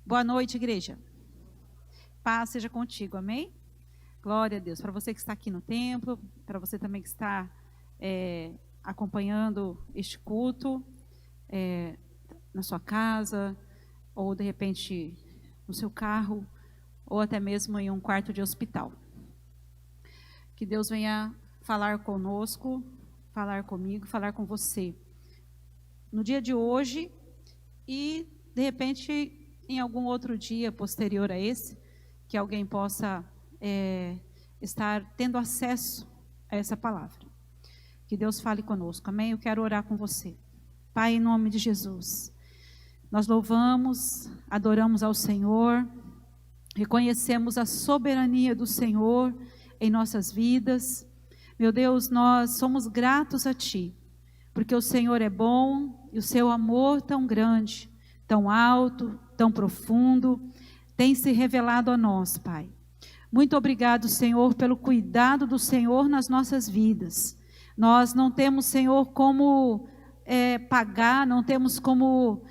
Boa noite, igreja. Paz seja contigo, amém? Glória a Deus. Para você que está aqui no templo, para você também que está acompanhando este culto na sua casa, ou de repente no seu carro, ou até mesmo em um quarto de hospital. Que Deus venha falar conosco, falar comigo, falar com você. No dia de hoje e de repente em algum outro dia posterior a esse, que alguém possa estar tendo acesso a essa palavra. Que Deus fale conosco, amém? Eu quero orar com você. Pai, em nome de Jesus, nós louvamos, adoramos ao Senhor, reconhecemos a soberania do Senhor em nossas vidas. Meu Deus, nós somos gratos a Ti, porque o Senhor é bom e o Seu amor tão grande, tão alto, tão profundo, tem se revelado a nós, Pai. Muito obrigado, Senhor, pelo cuidado do Senhor nas nossas vidas. Nós não temos, Senhor, como pagar, não temos como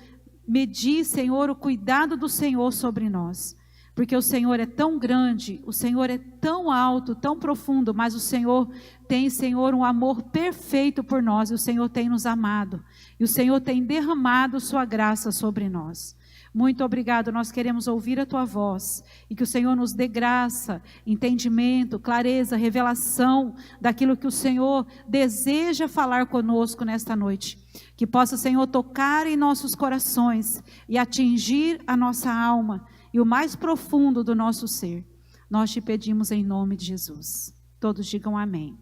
medir, Senhor, o cuidado do Senhor sobre nós. Porque o Senhor é tão grande, o Senhor é tão alto, tão profundo, mas o Senhor tem, Senhor, um amor perfeito por nós, e o Senhor tem nos amado, e o Senhor tem derramado sua graça sobre nós. Muito obrigado, nós queremos ouvir a Tua voz, e que o Senhor nos dê graça, entendimento, clareza, revelação, daquilo que o Senhor deseja falar conosco nesta noite. Que possa, Senhor, tocar em nossos corações, e atingir a nossa alma, e o mais profundo do nosso ser. Nós te pedimos em nome de Jesus. Todos digam amém.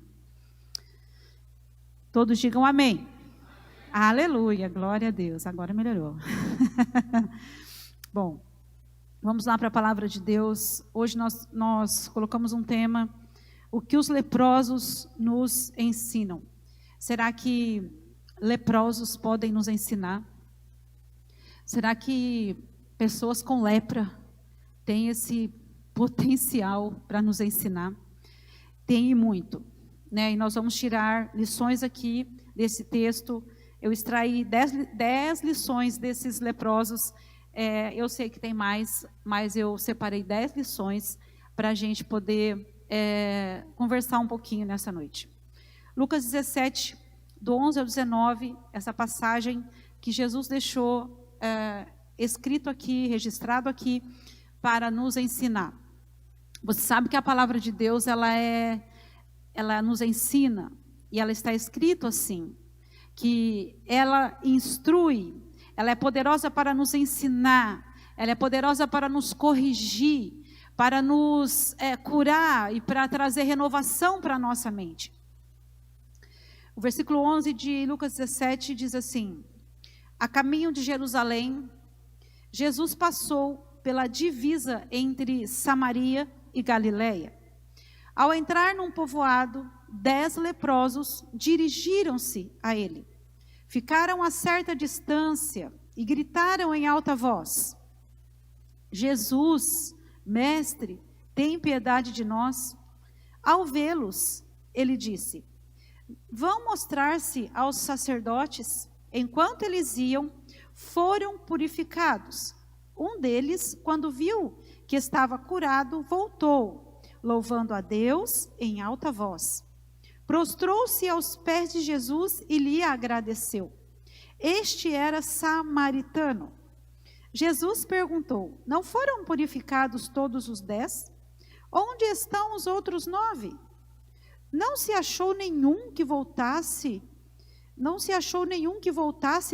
Todos digam amém. Aleluia, glória a Deus. Agora melhorou. Bom, vamos lá para a palavra de Deus. Hoje nós colocamos um tema: o que os leprosos nos ensinam. Será que leprosos podem nos ensinar? Será que pessoas com lepra têm esse potencial para nos ensinar? Tem muito, né? E nós vamos tirar lições aqui desse texto. Eu extraí 10 lições desses leprosos. Eu sei que tem mais, mas eu separei 10 lições para a gente poder conversar um pouquinho nessa noite. Lucas 17, do 11 ao 19, essa passagem que Jesus deixou escrito aqui, registrado aqui, para nos ensinar. Você sabe que a palavra de Deus, ela nos ensina, e ela está escrito assim, que ela instrui, ela é poderosa para nos ensinar, ela é poderosa para nos corrigir, para nos curar e para trazer renovação para a nossa mente. O versículo 11 de Lucas 17 diz assim: a caminho de Jerusalém, Jesus passou pela divisa entre Samaria e Galileia. Ao entrar num povoado, 10 leprosos dirigiram-se a ele. Ficaram a certa distância e gritaram em alta voz: Jesus, mestre, tem piedade de nós. Ao vê-los, ele disse: vão mostrar-se aos sacerdotes. Enquanto eles iam, foram purificados. Um deles, quando viu que estava curado, voltou, louvando a Deus em alta voz. Prostrou-se aos pés de Jesus e lhe agradeceu. Este era samaritano. Jesus perguntou: não foram purificados todos os 10? Onde estão os outros 9? Não se achou nenhum que voltasse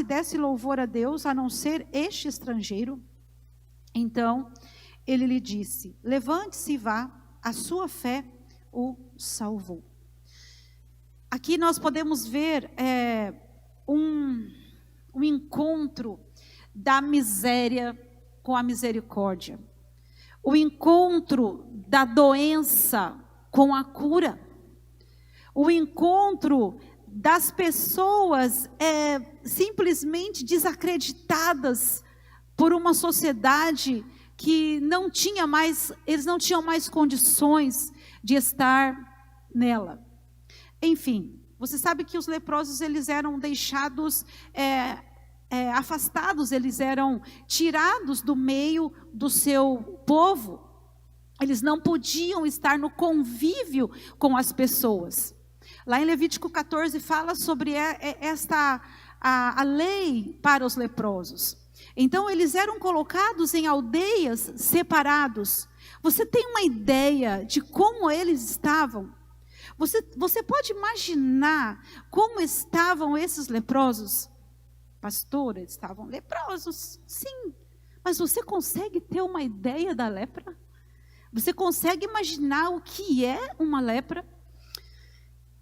e desse louvor a Deus, a não ser este estrangeiro? Então, ele lhe disse: levante-se e vá, a sua fé o salvou. Aqui nós podemos ver um encontro da miséria com a misericórdia. O encontro da doença com a cura. O encontro das pessoas simplesmente desacreditadas por uma sociedade que eles não tinham mais condições de estar nela. Enfim, você sabe que os leprosos, eles eram deixados afastados, eles eram tirados do meio do seu povo. Eles não podiam estar no convívio com as pessoas. Lá em Levítico 14 fala sobre a lei para os leprosos. Então eles eram colocados em aldeias separados. Você tem uma ideia de como eles estavam? Você pode imaginar como estavam esses leprosos? Pastor, eles estavam leprosos, sim. Mas você consegue ter uma ideia da lepra? Você consegue imaginar o que é uma lepra?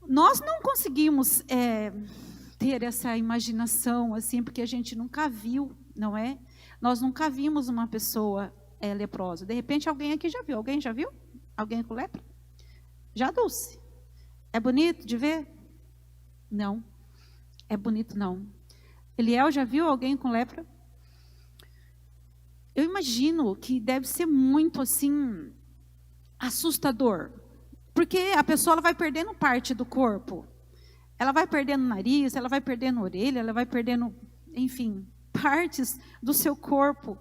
Nós não conseguimos ter essa imaginação assim, porque a gente nunca viu, não é? Nós nunca vimos uma pessoa leprosa. De repente alguém aqui já viu. Alguém já viu? Alguém com lepra? Já, Dulce? É bonito de ver? Não. É bonito não. Eliel já viu alguém com lepra? Eu imagino que deve ser muito assim assustador. Porque a pessoa ela vai perdendo parte do corpo. Ela vai perdendo nariz, ela vai perdendo orelha, ela vai perdendo, enfim, partes do seu corpo.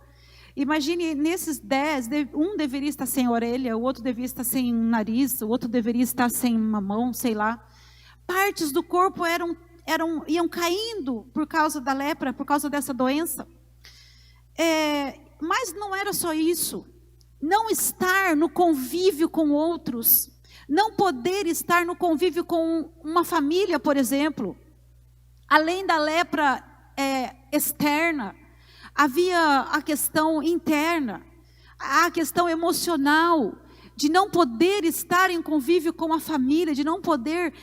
Imagine nesses 10, um deveria estar sem orelha, o outro deveria estar sem nariz, o outro deveria estar sem uma mão, sei lá. Partes do corpo iam caindo por causa da lepra, por causa dessa doença. Mas não era só isso. Não estar no convívio com outros. Não poder estar no convívio com uma família, por exemplo. Além da lepra externa, havia a questão interna, a questão emocional, de não poder estar em convívio com a família, de não poder,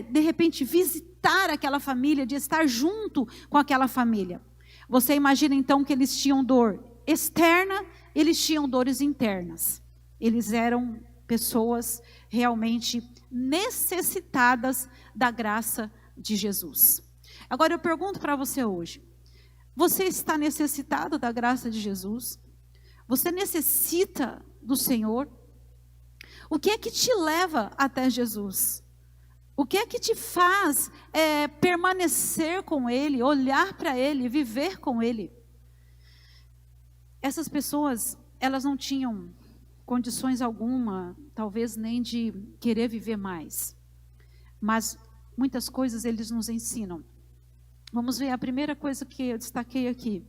de repente, visitar aquela família, de estar junto com aquela família. Você imagina então que eles tinham dor externa, eles tinham dores internas. Eles eram pessoas realmente necessitadas da graça de Jesus. Agora eu pergunto para você hoje, você está necessitado da graça de Jesus? Você necessita do Senhor? O que é que te leva até Jesus? O que é que te faz permanecer com Ele, olhar para Ele, viver com Ele? Essas pessoas, elas não tinham condições alguma, talvez nem de querer viver mais. Mas muitas coisas eles nos ensinam. Vamos ver a primeira coisa que eu destaquei aqui.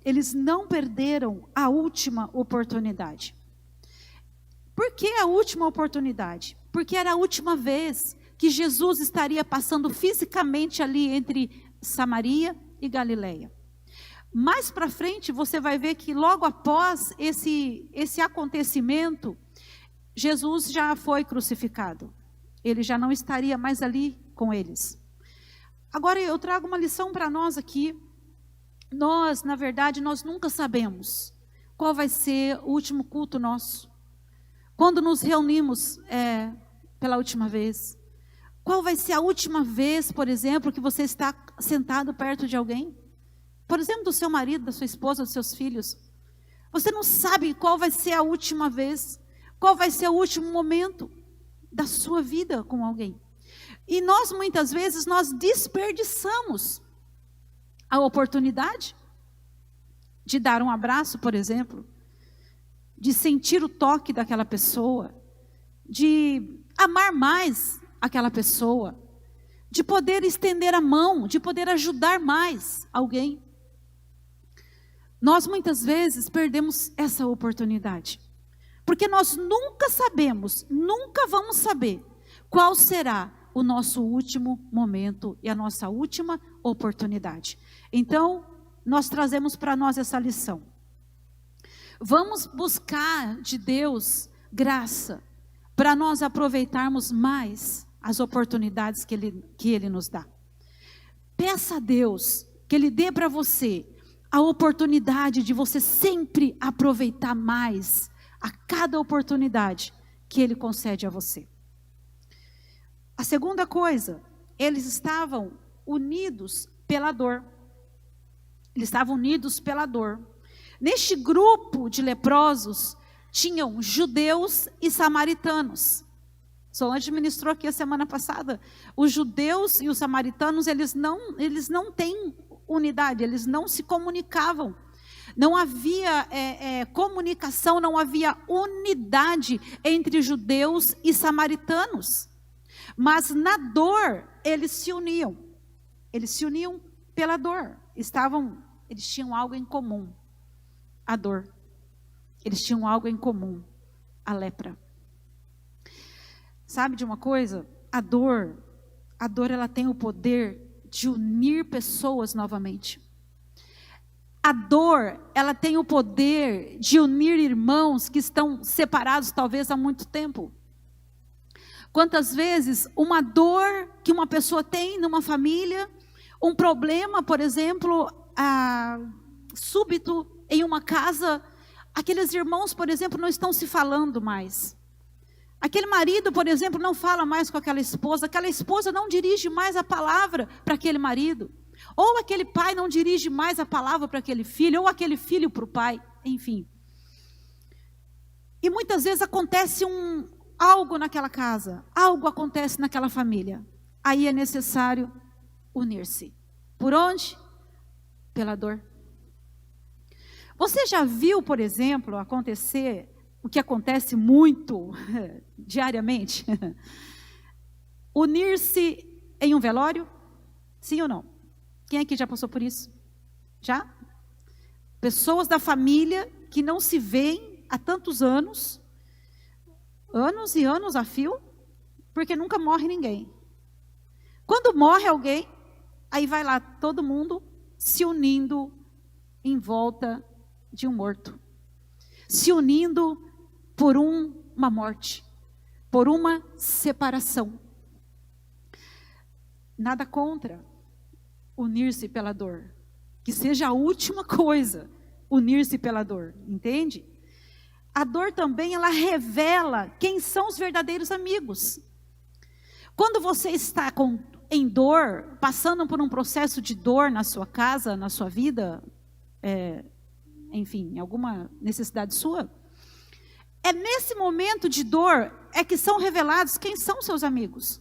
Eles não perderam a última oportunidade. Por que a última oportunidade? Porque era a última vez que Jesus estaria passando fisicamente ali entre Samaria e Galileia. Mais para frente, você vai ver que logo após esse acontecimento, Jesus já foi crucificado. Ele já não estaria mais ali com eles. Agora eu trago uma lição para nós aqui. Nós, na verdade, nós nunca sabemos qual vai ser o último culto nosso. Quando nos reunimos pela última vez. Qual vai ser a última vez, por exemplo, que você está sentado perto de alguém? Por exemplo, do seu marido, da sua esposa, dos seus filhos. Você não sabe qual vai ser a última vez, qual vai ser o último momento da sua vida com alguém. E nós, muitas vezes, nós desperdiçamos a oportunidade de dar um abraço, por exemplo, de sentir o toque daquela pessoa, de amar mais aquela pessoa, de poder estender a mão, de poder ajudar mais alguém. Nós muitas vezes perdemos essa oportunidade, porque nós nunca sabemos, nunca vamos saber qual será o nosso último momento e a nossa última oportunidade. Então, nós trazemos para nós essa lição. Vamos buscar de Deus graça para nós aproveitarmos mais as oportunidades que Ele nos dá. Peça a Deus que Ele dê para você a oportunidade de você sempre aproveitar mais a cada oportunidade que Ele concede a você. A segunda coisa, eles estavam unidos pela dor. Eles estavam unidos pela dor. Neste grupo de leprosos, tinham judeus e samaritanos. Solange ministrou aqui a semana passada. Os judeus e os samaritanos, eles não têm unidade, eles não se comunicavam. Não havia comunicação, não havia unidade entre judeus e samaritanos. Mas na dor, eles se uniam. Eles se uniam pela dor. Eles tinham algo em comum. A dor. Eles tinham algo em comum. A lepra. Sabe de uma coisa? A dor ela tem o poder de unir pessoas novamente. A dor, ela tem o poder de unir irmãos que estão separados talvez há muito tempo. Quantas vezes uma dor que uma pessoa tem numa família, um problema, por exemplo, súbito em uma casa, aqueles irmãos, por exemplo, não estão se falando mais. Aquele marido, por exemplo, não fala mais com aquela esposa não dirige mais a palavra para aquele marido. Ou aquele pai não dirige mais a palavra para aquele filho, ou aquele filho para o pai, enfim. E muitas vezes acontece algo naquela casa, algo acontece naquela família. Aí é necessário unir-se. Por onde? Pela dor. Você já viu, por exemplo, acontecer o que acontece muito diariamente? Unir-se em um velório? Sim ou não? Quem aqui já passou por isso? Já? Pessoas da família que não se veem há tantos anos e anos a fio, porque nunca morre ninguém. Quando morre alguém, aí vai lá todo mundo se unindo em volta de um morto. Se unindo por uma morte, por uma separação. Nada contra unir-se pela dor. Que seja a última coisa, unir-se pela dor, entende? A dor também, ela revela quem são os verdadeiros amigos. Quando você está em dor, passando por um processo de dor na sua casa, na sua vida, enfim, alguma necessidade sua, é nesse momento de dor que são revelados quem são seus amigos.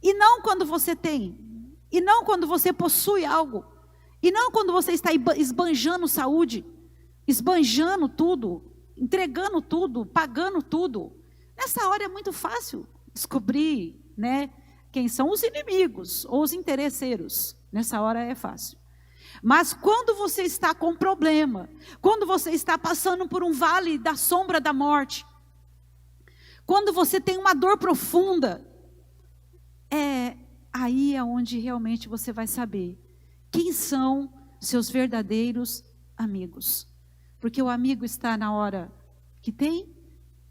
E não quando você tem, e não quando você possui algo, e não quando você está esbanjando saúde, esbanjando tudo, entregando tudo, pagando tudo. Nessa hora é muito fácil descobrir, quem são os inimigos ou os interesseiros. Nessa hora é fácil. Mas quando você está com problema, quando você está passando por um vale da sombra da morte, quando você tem uma dor profunda, aí é onde realmente você vai saber quem são seus verdadeiros amigos. Porque o amigo está na hora que tem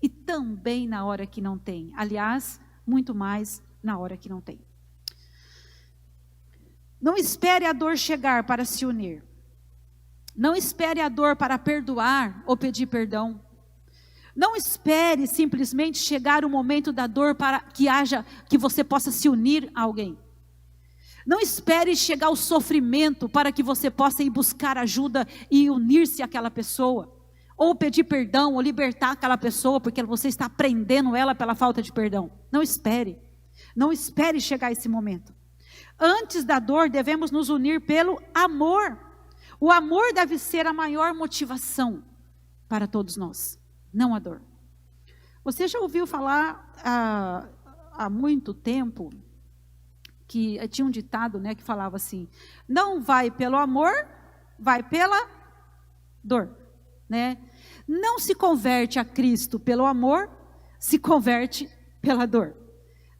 e também na hora que não tem. Aliás, muito mais na hora que não tem. Não espere a dor chegar para se unir. Não espere a dor para perdoar ou pedir perdão. Não espere simplesmente chegar o momento da dor para que você possa se unir a alguém. Não espere chegar o sofrimento para que você possa ir buscar ajuda e unir-se àquela pessoa. Ou pedir perdão, ou libertar aquela pessoa, porque você está prendendo ela pela falta de perdão. Não espere. Não espere chegar esse momento. Antes da dor, devemos nos unir pelo amor. O amor deve ser a maior motivação para todos nós, não a dor. Você já ouviu falar há muito tempo que tinha um ditado, que falava assim: não vai pelo amor, vai pela dor, Não se converte a Cristo pelo amor, se converte pela dor.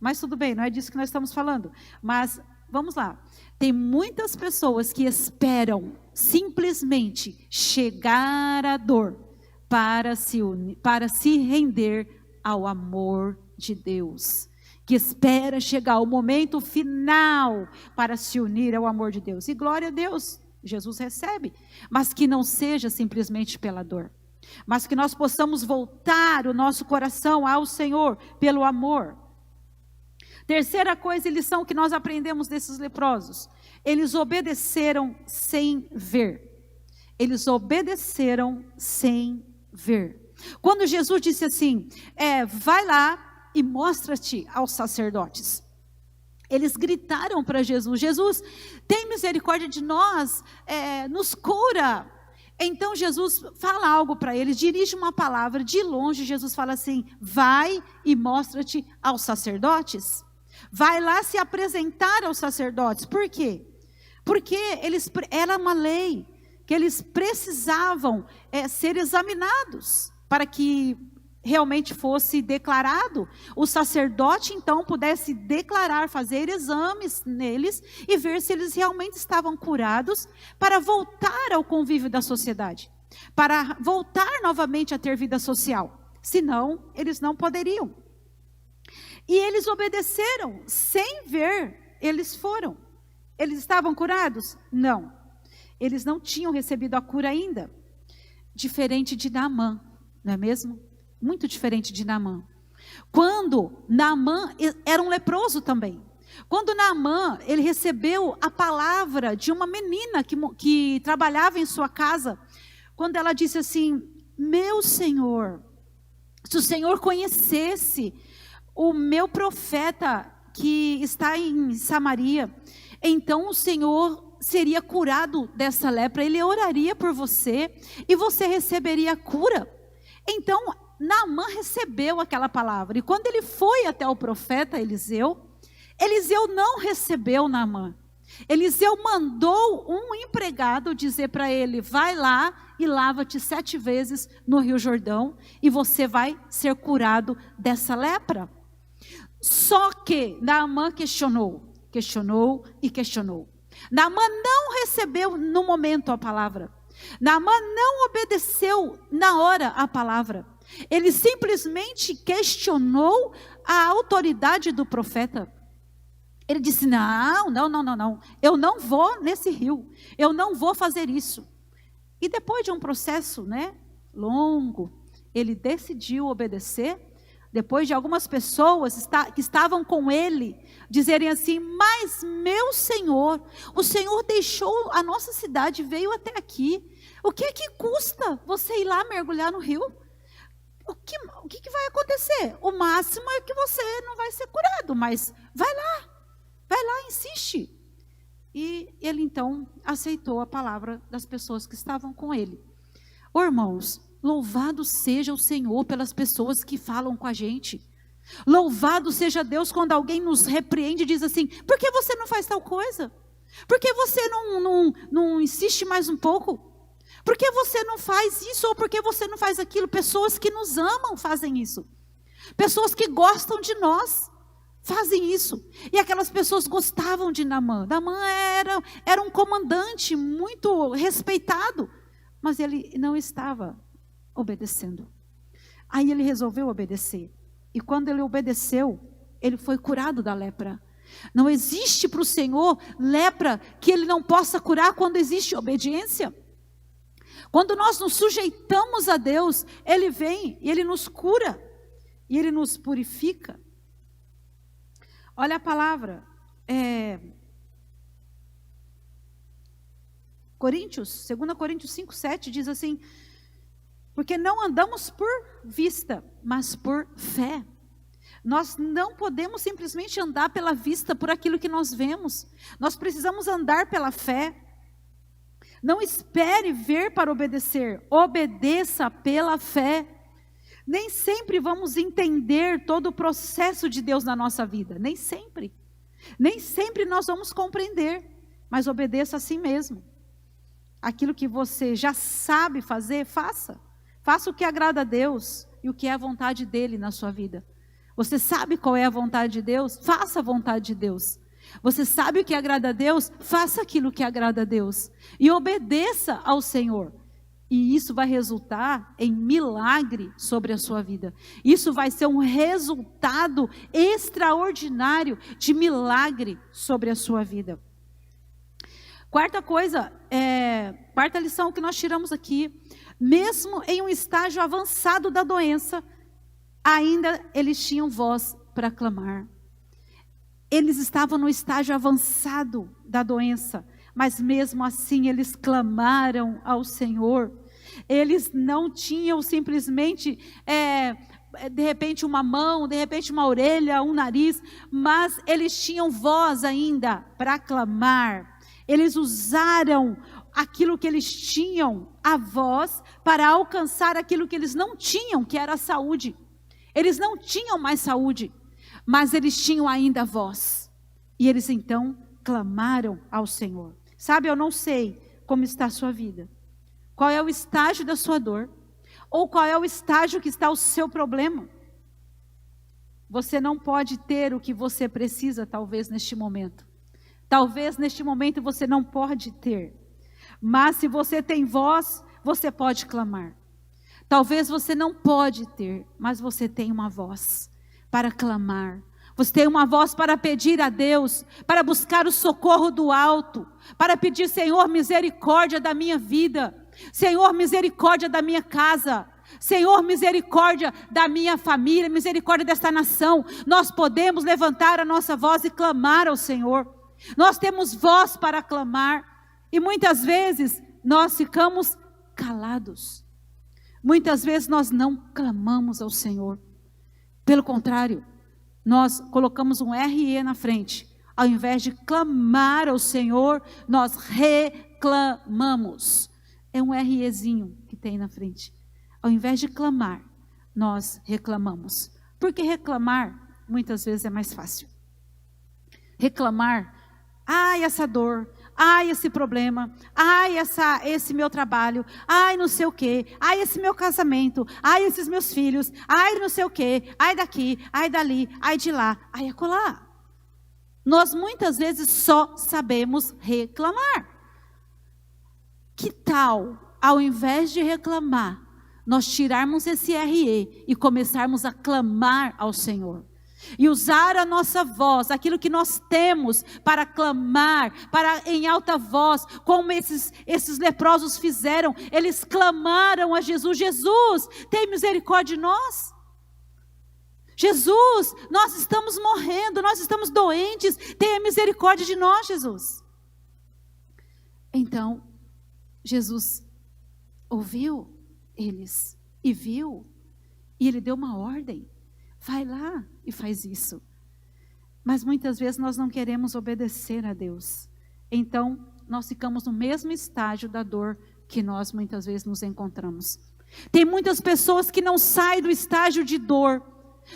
Mas tudo bem, não é disso que nós estamos falando. Mas vamos lá. Tem muitas pessoas que esperam simplesmente chegar à dor para se render ao amor de Deus. Que espera chegar o momento final para se unir ao amor de Deus. E glória a Deus, Jesus recebe. Mas que não seja simplesmente pela dor. Mas que nós possamos voltar o nosso coração ao Senhor pelo amor. Terceira coisa e lição que nós aprendemos desses leprosos: eles obedeceram sem ver. Eles obedeceram sem ver. Quando Jesus disse assim: vai lá e mostra-te aos sacerdotes. Eles gritaram para Jesus: Jesus, tem misericórdia de nós, nos cura. Então Jesus fala algo para eles, dirige uma palavra. De longe Jesus fala assim: vai e mostra-te aos sacerdotes. Vai lá se apresentar aos sacerdotes. Por quê? Porque era uma lei que eles precisavam ser examinados para que realmente fosse declarado. O sacerdote então pudesse declarar, fazer exames neles e ver se eles realmente estavam curados, para voltar ao convívio da sociedade, para voltar novamente a ter vida social. Senão eles não poderiam. E eles obedeceram, sem ver. Eles foram. Eles estavam curados? Não. Eles não tinham recebido a cura ainda. Diferente de Naamã, não é mesmo? Muito diferente de Naamã. Quando Naamã era um leproso também. Quando Naamã, ele recebeu a palavra de uma menina que trabalhava em sua casa, quando ela disse assim: meu Senhor, se o Senhor conhecesse o meu profeta que está em Samaria, então o Senhor seria curado dessa lepra, ele oraria por você e você receberia a cura. Então Naamã recebeu aquela palavra, e quando ele foi até o profeta Eliseu, Eliseu não recebeu Naamã. Eliseu mandou um empregado dizer para ele: vai lá e lava-te 7 vezes no Rio Jordão, e você vai ser curado dessa lepra. Só que Naamã questionou. Naamã não recebeu no momento a palavra. Naamã não obedeceu na hora a palavra. Ele simplesmente questionou a autoridade do profeta. Ele disse: não, eu não vou nesse rio, eu não vou fazer isso. E depois de um processo, longo, ele decidiu obedecer. Depois de algumas pessoas que estavam com ele dizerem assim: mas meu Senhor, o Senhor deixou a nossa cidade, veio até aqui. O que é que custa você ir lá mergulhar no rio? O que vai acontecer? O máximo é que você não vai ser curado, mas vai lá, insiste. E ele então aceitou a palavra das pessoas que estavam com ele. Irmãos, louvado seja o Senhor pelas pessoas que falam com a gente. Louvado seja Deus quando alguém nos repreende e diz assim: por que você não faz tal coisa? Por que você não insiste mais um pouco? Por que você não faz isso? Ou por que você não faz aquilo? Pessoas que nos amam fazem isso. Pessoas que gostam de nós fazem isso. E aquelas pessoas gostavam de Naamã. Naamã era um comandante muito respeitado, mas ele não estava obedecendo. Aí ele resolveu obedecer. E quando ele obedeceu, ele foi curado da lepra. Não existe para o Senhor lepra que ele não possa curar quando existe obediência. Quando nós nos sujeitamos a Deus, ele vem e ele nos cura. E ele nos purifica. Olha a palavra. 2 Coríntios 5:7 diz assim: porque não andamos por vista, mas por fé. Nós não podemos simplesmente andar pela vista, por aquilo que nós vemos. Nós precisamos andar pela fé. Não espere ver para obedecer, obedeça pela fé. Nem sempre vamos entender todo o processo de Deus na nossa vida, nem sempre. Nem sempre nós vamos compreender, mas obedeça a si mesmo. Aquilo que você já sabe fazer, faça. Faça o que agrada a Deus e o que é a vontade dEle na sua vida. Você sabe qual é a vontade de Deus? Faça a vontade de Deus. Você sabe o que agrada a Deus? Faça aquilo que agrada a Deus. E obedeça ao Senhor. E isso vai resultar em milagre sobre a sua vida. Isso vai ser um resultado extraordinário de milagre sobre a sua vida. Quarta lição que nós tiramos aqui. Mesmo em um estágio avançado da doença, ainda eles tinham voz para clamar. Eles estavam no estágio avançado da doença, mas mesmo assim eles clamaram ao Senhor. Eles não tinham simplesmente de repente uma mão, de repente uma orelha, um nariz, mas eles tinham voz ainda para clamar. Eles usaram aquilo que eles tinham, a voz, para alcançar aquilo que eles não tinham, que era a saúde. Eles não tinham mais saúde, mas eles tinham ainda a voz. E eles então clamaram ao Senhor. Sabe, eu não sei como está a sua vida, qual é o estágio da sua dor, ou qual é o estágio que está o seu problema. Você não pode ter o que você precisa, talvez neste momento. Talvez neste momento você não pode ter. Mas se você tem voz, você pode clamar. Talvez você não pode ter, mas você tem uma voz para clamar. Você tem uma voz para pedir a Deus, para buscar o socorro do alto, para pedir: Senhor, misericórdia da minha vida. Senhor, misericórdia da minha casa. Senhor, misericórdia da minha família, misericórdia desta nação. Nós podemos levantar a nossa voz e clamar ao Senhor. Nós temos voz para clamar. E muitas vezes nós ficamos calados. Muitas vezes nós não clamamos ao Senhor. Pelo contrário, nós colocamos um RE na frente. Ao invés de clamar ao Senhor, nós reclamamos. É um REzinho que tem na frente. Ao invés de clamar, nós reclamamos. Porque reclamar, muitas vezes, é mais fácil. Reclamar: ai, essa dor, ai, esse problema, ai, esse meu trabalho, ai, não sei o quê, ai, esse meu casamento, ai, esses meus filhos, ai, não sei o quê, ai daqui, ai dali, ai de lá, ai acolá. Nós muitas vezes só sabemos reclamar. Que tal, ao invés de reclamar, nós tirarmos esse RE e começarmos a clamar ao Senhor? E usar a nossa voz, aquilo que nós temos, para clamar, para em alta voz, como esses leprosos fizeram. Eles clamaram a Jesus: Jesus, tem misericórdia de nós. Jesus, nós estamos morrendo, nós estamos doentes, tenha misericórdia de nós, Jesus. Então, Jesus ouviu eles e viu, e Ele deu uma ordem: vai lá e faz isso. Mas muitas vezes nós não queremos obedecer a Deus. Então, nós ficamos no mesmo estágio da dor que nós muitas vezes nos encontramos. Tem muitas pessoas que não saem do estágio de dor,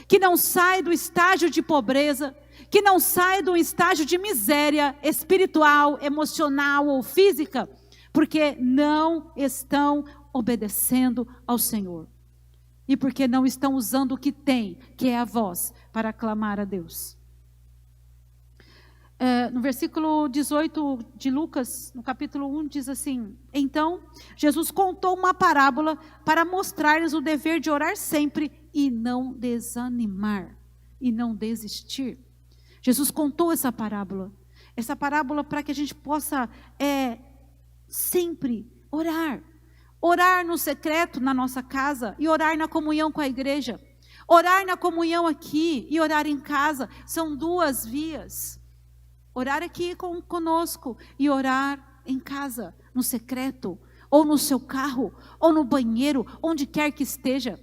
que não saem do estágio de pobreza, que não saem do estágio de miséria espiritual, emocional ou física, porque não estão obedecendo ao Senhor. E porque não estão usando o que tem, que é a voz, para clamar a Deus. No versículo 18 de Lucas, no capítulo 1, diz assim: então, Jesus contou uma parábola para mostrar-lhes o dever de orar sempre e não desanimar, e não desistir. Jesus contou essa parábola para que a gente possa sempre orar. Orar no secreto na nossa casa e orar na comunhão com a igreja. Orar na comunhão aqui e orar em casa. São duas vias. Orar aqui conosco e orar em casa, no secreto, ou no seu carro, ou no banheiro, onde quer que esteja.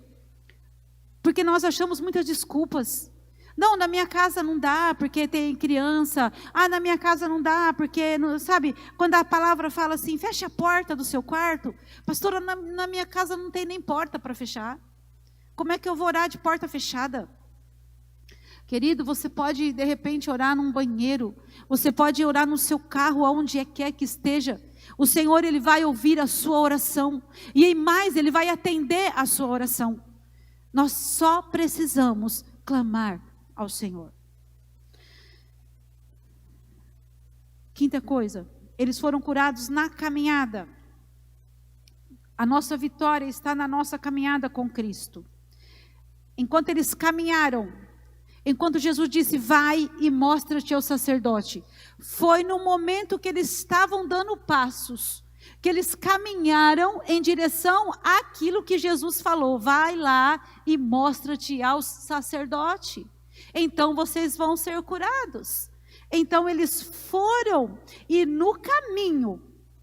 Porque nós achamos muitas desculpas. Não, na minha casa não dá, porque tem criança. Ah, na minha casa não dá, porque, sabe, quando a palavra fala assim: feche a porta do seu quarto. Pastora, na minha casa não tem nem porta para fechar. Como é que eu vou orar de porta fechada? Querido, você pode de repente orar num banheiro. Você pode orar no seu carro, aonde quer que esteja. O Senhor, Ele vai ouvir a sua oração. E mais, Ele vai atender a sua oração. Nós só precisamos clamar ao Senhor. Quinta coisa, eles foram curados na caminhada. A nossa vitória está na nossa caminhada com Cristo. Enquanto eles caminharam, enquanto Jesus disse: vai e mostra-te ao sacerdote, foi no momento que eles estavam dando passos, que eles caminharam em direção àquilo que Jesus falou: vai lá e mostra-te ao sacerdote. Então vocês vão ser curados. Então eles foram, e no caminho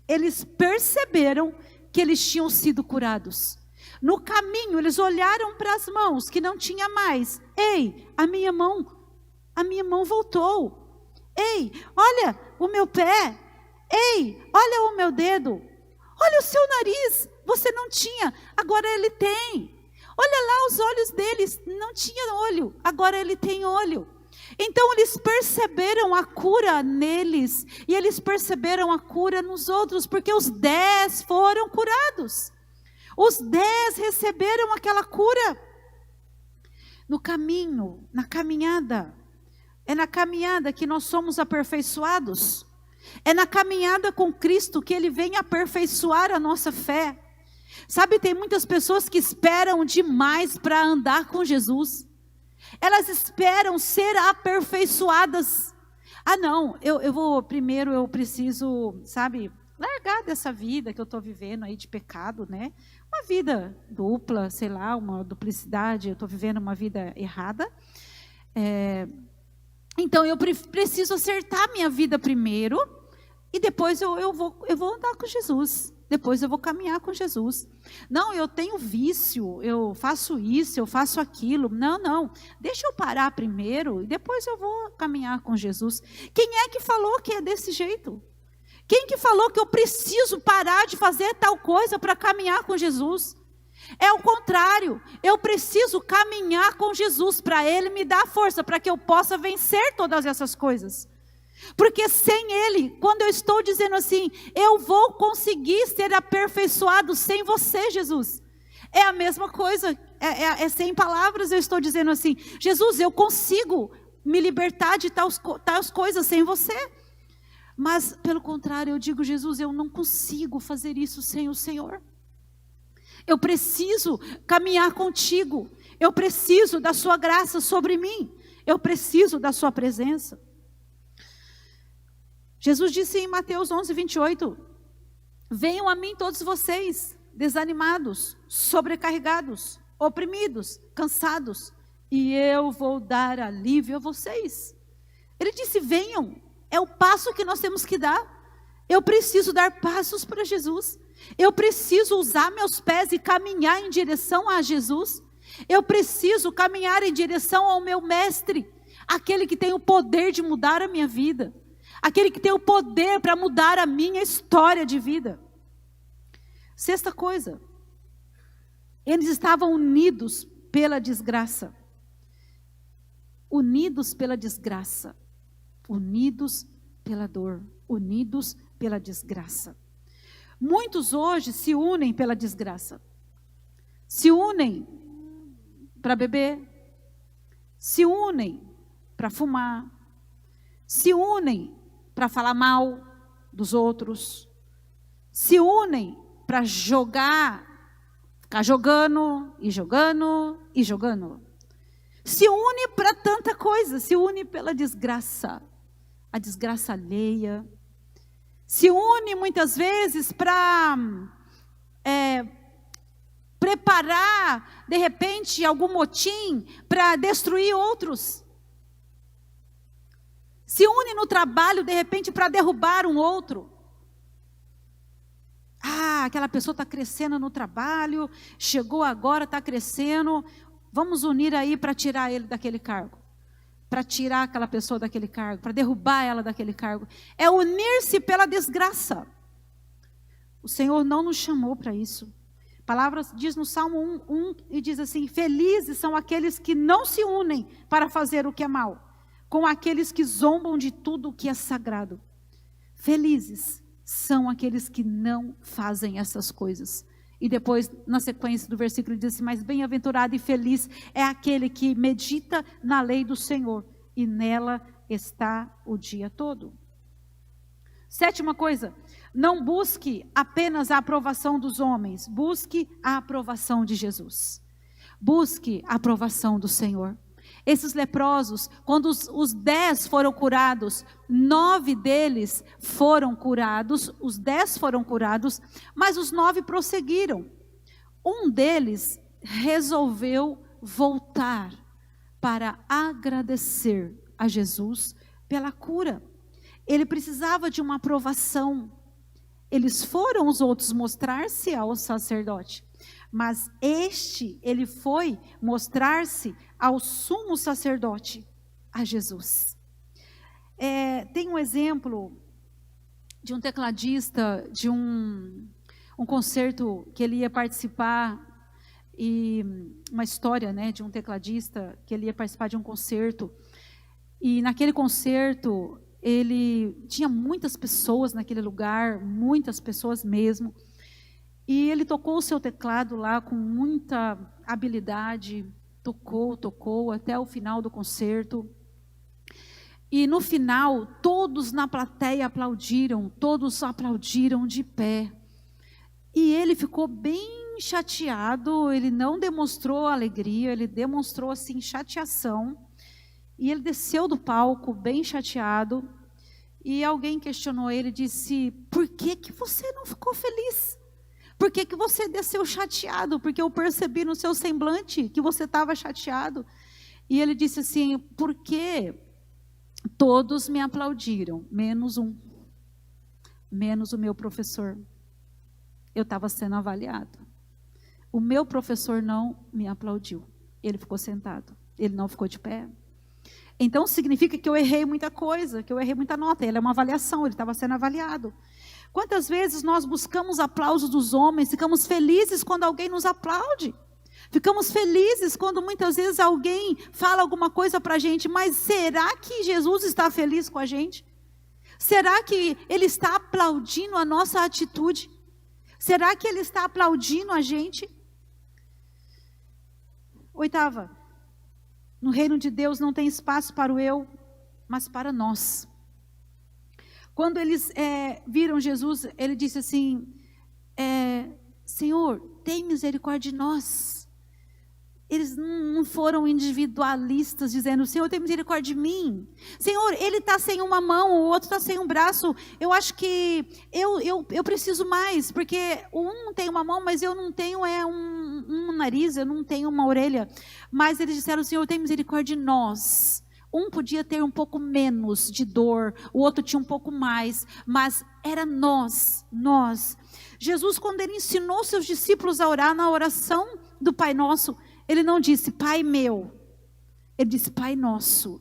eles perceberam que eles tinham sido curados. No caminho, eles olharam para as mãos que não tinha mais. Ei, a minha mão voltou. Ei, olha o meu pé. Ei, olha o meu dedo. Olha o seu nariz, você não tinha, agora ele tem. Olha lá os olhos deles, não tinha olho, agora ele tem olho. Então eles perceberam a cura neles, e eles perceberam a cura nos outros, porque os 10 foram curados. Os 10 receberam aquela cura. No caminho, na caminhada, é na caminhada que nós somos aperfeiçoados. É na caminhada com Cristo que Ele vem aperfeiçoar a nossa fé. Sabe, tem muitas pessoas que esperam demais para andar com Jesus. Elas esperam ser aperfeiçoadas. Ah não, eu preciso, sabe, largar dessa vida que eu estou vivendo aí de pecado, né? Uma vida dupla, sei lá, uma duplicidade, eu estou vivendo uma vida errada. Então eu preciso acertar minha vida primeiro, e depois eu vou andar com Jesus. Depois eu vou caminhar com Jesus. Não, eu tenho vício, eu faço isso, eu faço aquilo. Não, deixa eu parar primeiro e depois eu vou caminhar com Jesus. Quem é que falou que é desse jeito? Quem que falou que eu preciso parar de fazer tal coisa para caminhar com Jesus? É o contrário, eu preciso caminhar com Jesus para Ele me dar força, para que eu possa vencer todas essas coisas. Porque sem Ele, quando eu estou dizendo assim, eu vou conseguir ser aperfeiçoado sem você, Jesus. É a mesma coisa, sem palavras eu estou dizendo assim, Jesus, eu consigo me libertar de tais coisas sem você. Mas pelo contrário, eu digo, Jesus, eu não consigo fazer isso sem o Senhor. Eu preciso caminhar contigo. Eu preciso da sua graça sobre mim. Eu preciso da sua presença. Jesus disse em Mateus 11, 28, venham a mim todos vocês, desanimados, sobrecarregados, oprimidos, cansados, e eu vou dar alívio a vocês. Ele disse, venham, é o passo que nós temos que dar. Eu preciso dar passos para Jesus. Eu preciso usar meus pés e caminhar em direção a Jesus. Eu preciso caminhar em direção ao meu mestre, aquele que tem o poder de mudar a minha vida, aquele que tem o poder para mudar a minha história de vida. Sexta coisa, eles estavam unidos pela desgraça. Unidos pela desgraça. Unidos pela dor. Unidos pela desgraça. Muitos hoje se unem pela desgraça. Se unem para beber. Se unem para fumar. Se unem para falar mal dos outros. Se unem para jogar, ficar jogando e jogando e jogando. Se une para tanta coisa, se une pela desgraça, a desgraça alheia. Se une muitas vezes para preparar, de repente, algum motim para destruir outros. Se une no trabalho, de repente, para derrubar um outro. Ah, aquela pessoa está crescendo no trabalho, chegou agora, está crescendo, vamos unir aí para tirar ele daquele cargo. Para tirar aquela pessoa daquele cargo, para derrubar ela daquele cargo. É unir-se pela desgraça. O Senhor não nos chamou para isso. A palavra diz no Salmo 1 e diz assim, felizes são aqueles que não se unem para fazer o que é mal, com aqueles que zombam de tudo o que é sagrado. Felizes são aqueles que não fazem essas coisas. E depois, na sequência do versículo, diz assim, mas bem-aventurado e feliz é aquele que medita na lei do Senhor, e nela está o dia todo. Sétima coisa, não busque apenas a aprovação dos homens, busque a aprovação de Jesus. Busque a aprovação do Senhor. Esses leprosos, quando os 10 foram curados, 9 deles foram curados, os 10 foram curados, mas os 9 prosseguiram. Um deles resolveu voltar para agradecer a Jesus pela cura. Ele precisava de uma aprovação. Eles foram os outros mostrar-se ao sacerdote. Mas ele foi mostrar-se ao sumo sacerdote, a Jesus. Tem um exemplo de um tecladista, de um concerto que ele ia participar, e uma história, né, de um tecladista que ele ia participar de um concerto, e naquele concerto ele tinha muitas pessoas naquele lugar, muitas pessoas mesmo, e ele tocou o seu teclado lá com muita habilidade, tocou até o final do concerto. E no final, todos na plateia aplaudiram, todos aplaudiram de pé. E ele ficou bem chateado, ele não demonstrou alegria, ele demonstrou assim chateação. E ele desceu do palco bem chateado. E alguém questionou ele, disse: por que você não ficou feliz? Por que você desceu chateado? Porque eu percebi no seu semblante que você estava chateado. E ele disse assim: porque todos me aplaudiram, menos um, menos o meu professor. Eu estava sendo avaliado. O meu professor não me aplaudiu. Ele ficou sentado, ele não ficou de pé. Então significa que eu errei muita coisa, que eu errei muita nota. Ele é uma avaliação, ele estava sendo avaliado. Quantas vezes nós buscamos aplausos dos homens, ficamos felizes quando alguém nos aplaude. Ficamos felizes quando muitas vezes alguém fala alguma coisa para a gente, mas será que Jesus está feliz com a gente? Será que Ele está aplaudindo a nossa atitude? Será que Ele está aplaudindo a gente? Oitava, no reino de Deus não tem espaço para o eu, mas para nós. Quando eles viram Jesus, ele disse assim: Senhor, tem misericórdia de nós. Eles não foram individualistas, dizendo: Senhor, tem misericórdia de mim. Senhor, ele está sem uma mão, o outro está sem um braço. Eu acho que eu preciso mais, porque um tem uma mão, mas eu não tenho um nariz, eu não tenho uma orelha. Mas eles disseram: Senhor, tem misericórdia de nós. Um podia ter um pouco menos de dor, o outro tinha um pouco mais, mas era nós. Jesus, quando ele ensinou seus discípulos a orar na oração do Pai Nosso, ele não disse Pai meu, ele disse Pai nosso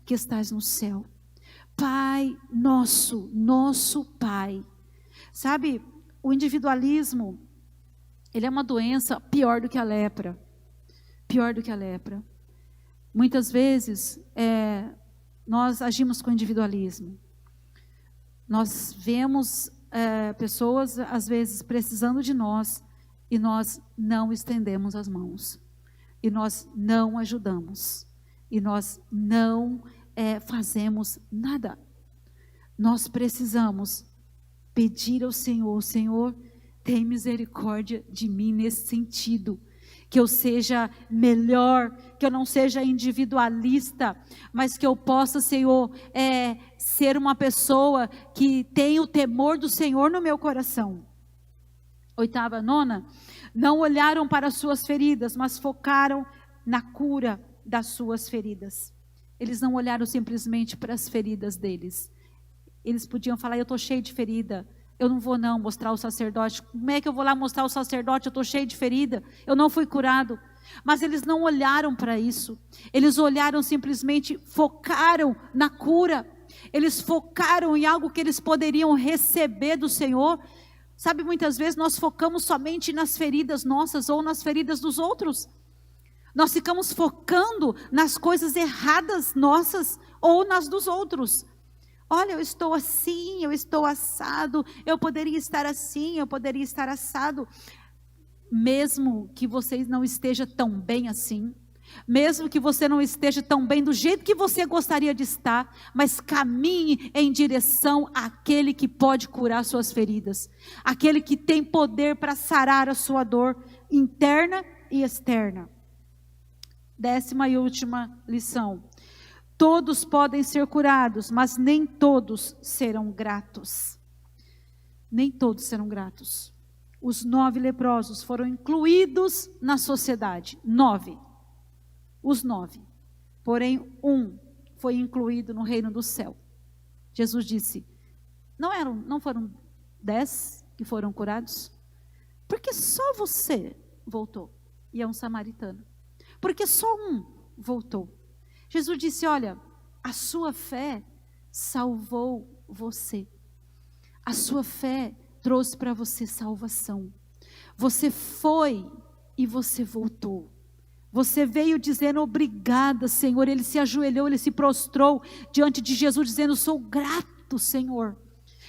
que estás no céu. Pai nosso, nosso Pai. Sabe, o individualismo, ele é uma doença pior do que a lepra. Pior do que a lepra. Muitas vezes, nós agimos com individualismo. Nós vemos pessoas, às vezes, precisando de nós, e nós não estendemos as mãos. E nós não ajudamos. E nós não fazemos nada. Nós precisamos pedir ao Senhor: Senhor, tem misericórdia de mim nesse sentido. Que eu seja melhor, que eu não seja individualista, mas que eu possa, Senhor, ser uma pessoa que tem o temor do Senhor no meu coração. Oitava, nona, não olharam para as suas feridas, mas focaram na cura das suas feridas. Eles não olharam simplesmente para as feridas deles. Eles podiam falar: eu estou cheio de ferida. Eu não vou não mostrar ao sacerdote. Como é que eu vou lá mostrar ao sacerdote? Eu estou cheio de ferida. Eu não fui curado. Mas eles não olharam para isso. Eles olharam simplesmente, focaram na cura. Eles focaram em algo que eles poderiam receber do Senhor. Sabe, muitas vezes nós focamos somente nas feridas nossas ou nas feridas dos outros. Nós ficamos focando nas coisas erradas nossas ou nas dos outros. Olha, eu estou assim, eu estou assado, eu poderia estar assim, eu poderia estar assado. Mesmo que você não esteja tão bem assim, mesmo que você não esteja tão bem do jeito que você gostaria de estar, mas caminhe em direção àquele que pode curar suas feridas, aquele que tem poder para sarar a sua dor interna e externa. 10ª e última lição. Todos podem ser curados, mas nem todos serão gratos. Nem todos serão gratos. Os 9 leprosos foram incluídos na sociedade. 9. Os 9. Porém, um foi incluído no reino do céu. Jesus disse: não foram 10 que foram curados? Porque só você voltou. E é um samaritano. Porque só um voltou. Jesus disse, olha, a sua fé salvou você. A sua fé trouxe para você salvação. Você foi e você voltou. Você veio dizendo obrigada, Senhor. Ele se ajoelhou, ele se prostrou diante de Jesus dizendo, sou grato, Senhor.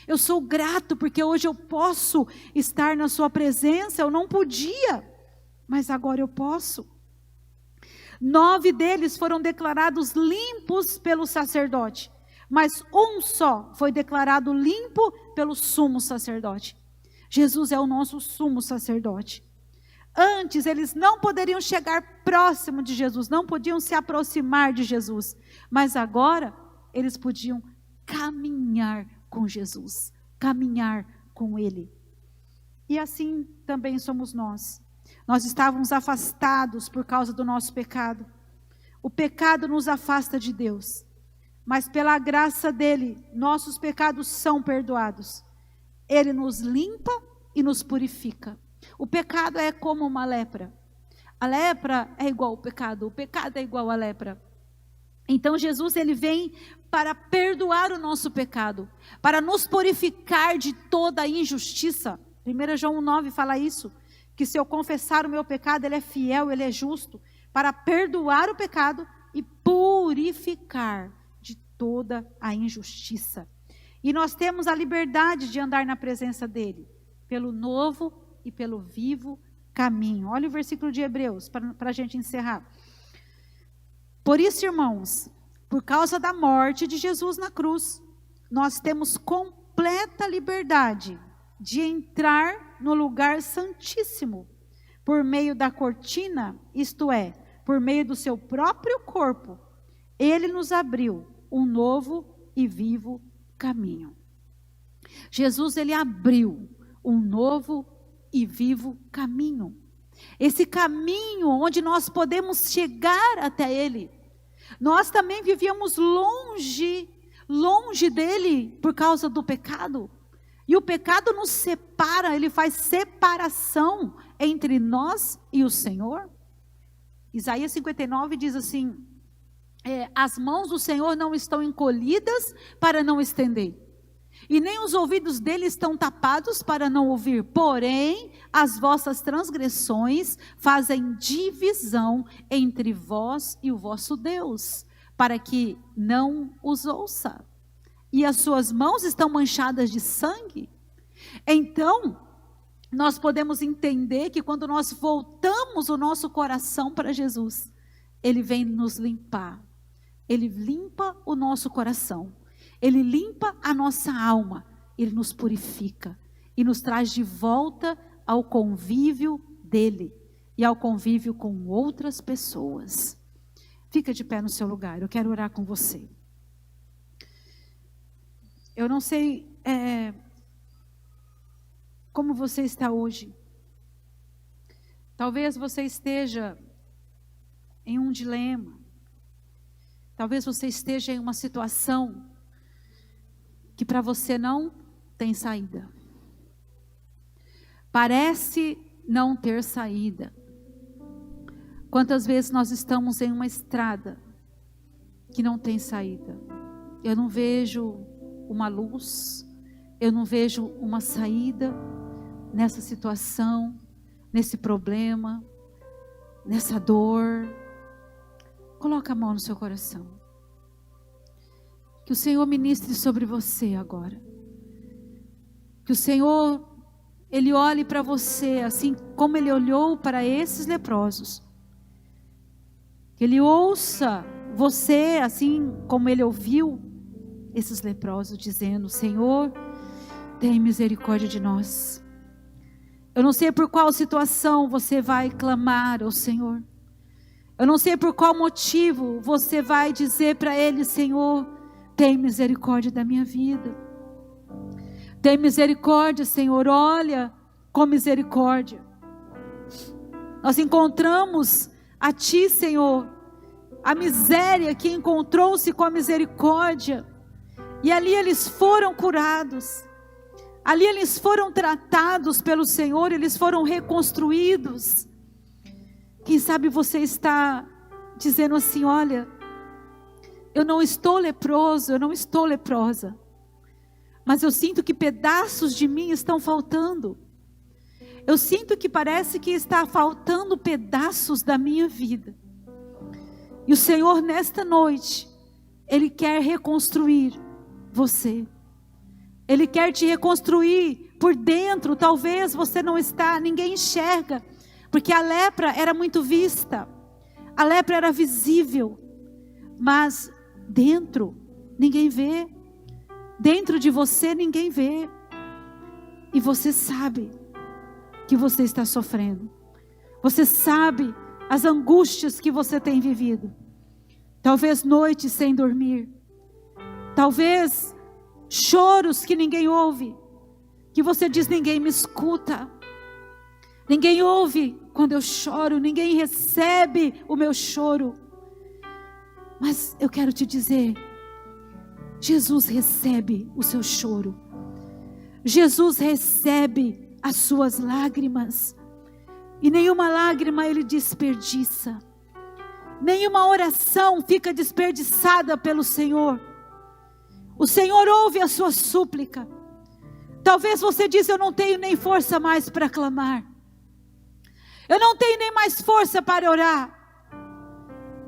Eu sou grato porque hoje eu posso estar na sua presença. Eu não podia, mas agora eu posso. 9 deles foram declarados limpos pelo sacerdote, mas um só foi declarado limpo pelo sumo sacerdote. Jesus é o nosso sumo sacerdote. Antes eles não poderiam chegar próximo de Jesus, não podiam se aproximar de Jesus, mas agora eles podiam caminhar com Jesus, caminhar com Ele. E assim também somos nós. Nós estávamos afastados por causa do nosso pecado. O pecado nos afasta de Deus, mas pela graça dEle, nossos pecados são perdoados. Ele nos limpa e nos purifica. O pecado é como uma lepra. A lepra é igual ao pecado, o pecado é igual à lepra. Então Jesus, ele vem para perdoar o nosso pecado, para nos purificar de toda a injustiça. 1 João 9 fala isso, que se eu confessar o meu pecado, ele é fiel, ele é justo, para perdoar o pecado e purificar de toda a injustiça. E nós temos a liberdade de andar na presença dele, pelo novo e pelo vivo caminho. Olha o versículo de Hebreus, para a gente encerrar. Por isso, irmãos, por causa da morte de Jesus na cruz, nós temos completa liberdade de entrar no lugar santíssimo, por meio da cortina, isto é, por meio do seu próprio corpo. Ele nos abriu um novo e vivo caminho. Jesus, ele abriu um novo e vivo caminho. Esse caminho onde nós podemos chegar até Ele. Nós também vivíamos longe dele por causa do pecado. E o pecado nos separa, ele faz separação entre nós e o Senhor. Isaías 59 diz assim, as mãos do Senhor não estão encolhidas para não estender, e nem os ouvidos dele estão tapados para não ouvir. Porém, as vossas transgressões fazem divisão entre vós e o vosso Deus, para que não os ouça. E as suas mãos estão manchadas de sangue. Então, nós podemos entender que quando nós voltamos o nosso coração para Jesus, Ele vem nos limpar. Ele limpa o nosso coração. Ele limpa a nossa alma, Ele nos purifica e nos traz de volta ao convívio dEle e ao convívio com outras pessoas. Fica de pé no seu lugar, eu quero orar com você. Eu não sei como você está hoje. Talvez você esteja em um dilema. Talvez você esteja em uma situação que para você não tem saída. Parece não ter saída. Quantas vezes nós estamos em uma estrada que não tem saída? Eu não vejo uma luz, eu não vejo uma saída nessa situação, nesse problema, nessa dor. Coloca a mão no seu coração. Que o Senhor ministre sobre você agora. Que o Senhor, Ele olhe para você assim como Ele olhou para esses leprosos. Que Ele ouça você assim como Ele ouviu esses leprosos dizendo: Senhor, tem misericórdia de nós. Eu não sei por qual situação você vai clamar ao Senhor. Eu não sei por qual motivo você vai dizer para Ele: Senhor, tem misericórdia da minha vida. Tem misericórdia, Senhor, olha com misericórdia. Nós encontramos a Ti, Senhor, a miséria que encontrou-se com a misericórdia. E ali eles foram curados. Ali eles foram tratados pelo Senhor, eles foram reconstruídos. Quem sabe você está dizendo assim: olha, eu não estou leproso, eu não estou leprosa, mas eu sinto que pedaços de mim estão faltando. Eu sinto que parece que está faltando pedaços da minha vida. E o Senhor, nesta noite, Ele quer reconstruir você. Ele quer te reconstruir por dentro. Talvez você não está, ninguém enxerga, porque a lepra era muito vista, a lepra era visível, mas dentro ninguém vê, dentro de você ninguém vê, e você sabe que você está sofrendo, você sabe as angústias que você tem vivido, talvez noites sem dormir, talvez choros que ninguém ouve, que você diz: ninguém me escuta, ninguém ouve quando eu choro, ninguém recebe o meu choro. Mas eu quero te dizer, Jesus recebe o seu choro, Jesus recebe as suas lágrimas, e nenhuma lágrima Ele desperdiça, nenhuma oração fica desperdiçada pelo Senhor. O Senhor ouve a sua súplica. Talvez você diz: eu não tenho nem força mais para clamar, eu não tenho nem mais força para orar.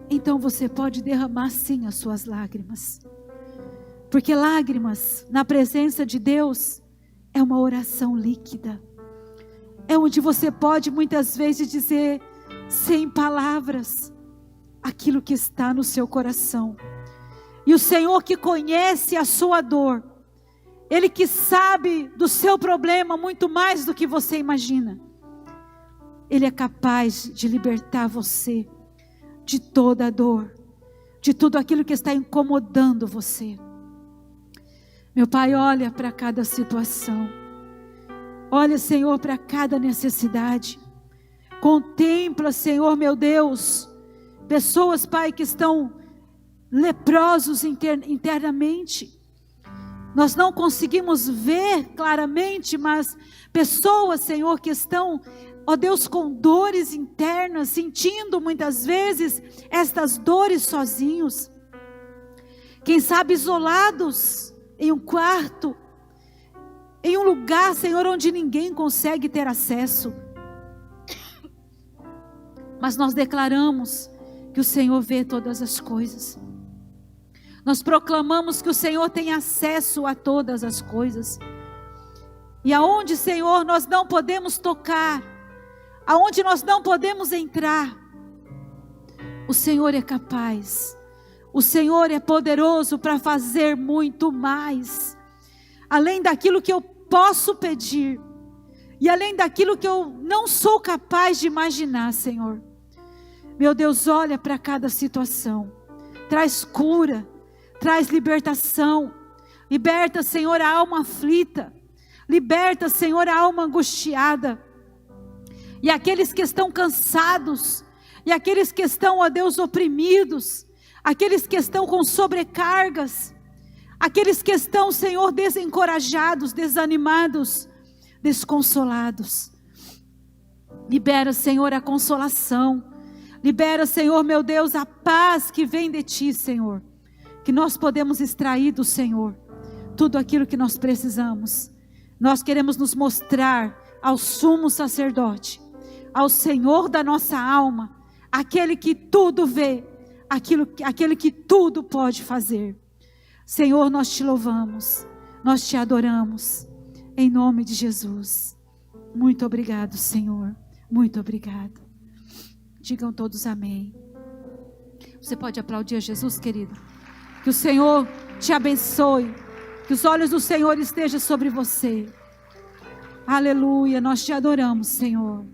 Então você pode derramar sim as suas lágrimas, porque lágrimas na presença de Deus é uma oração líquida, é onde você pode muitas vezes dizer sem palavras aquilo que está no seu coração. E o Senhor, que conhece a sua dor, Ele que sabe do seu problema muito mais do que você imagina, Ele é capaz de libertar você de toda a dor, de tudo aquilo que está incomodando você. Meu Pai, olha para cada situação, olha, Senhor, para cada necessidade. Contempla, Senhor, meu Deus, pessoas, Pai, que estão leprosos internamente. Nós não conseguimos ver claramente, mas pessoas, Senhor, que estão, ó Deus, com dores internas, sentindo muitas vezes estas dores sozinhos. Quem sabe isolados em um quarto, em um lugar, Senhor, onde ninguém consegue ter acesso. Mas nós declaramos que o Senhor vê todas as coisas. Nós proclamamos que o Senhor tem acesso a todas as coisas. E aonde, Senhor, nós não podemos tocar, aonde nós não podemos entrar, o Senhor é capaz, o Senhor é poderoso para fazer muito mais, além daquilo que eu posso pedir, e além daquilo que eu não sou capaz de imaginar, Senhor. Meu Deus, olha para cada situação, traz cura, traz libertação, liberta, Senhor, a alma aflita, liberta, Senhor, a alma angustiada, e aqueles que estão cansados, e aqueles que estão, ó Deus, oprimidos, aqueles que estão com sobrecargas, aqueles que estão, Senhor, desencorajados, desanimados, desconsolados. Libera, Senhor, a consolação. Libera, Senhor, meu Deus, a paz que vem de Ti, Senhor. Que nós podemos extrair do Senhor tudo aquilo que nós precisamos. Nós queremos nos mostrar ao sumo sacerdote, ao Senhor da nossa alma, aquele que tudo vê, aquele que tudo pode fazer. Senhor, nós Te louvamos, nós Te adoramos, em nome de Jesus. Muito obrigado, Senhor, muito obrigado. Digam todos amém. Você pode aplaudir a Jesus, querido? Que o Senhor te abençoe, que os olhos do Senhor estejam sobre você. Aleluia, nós Te adoramos, Senhor.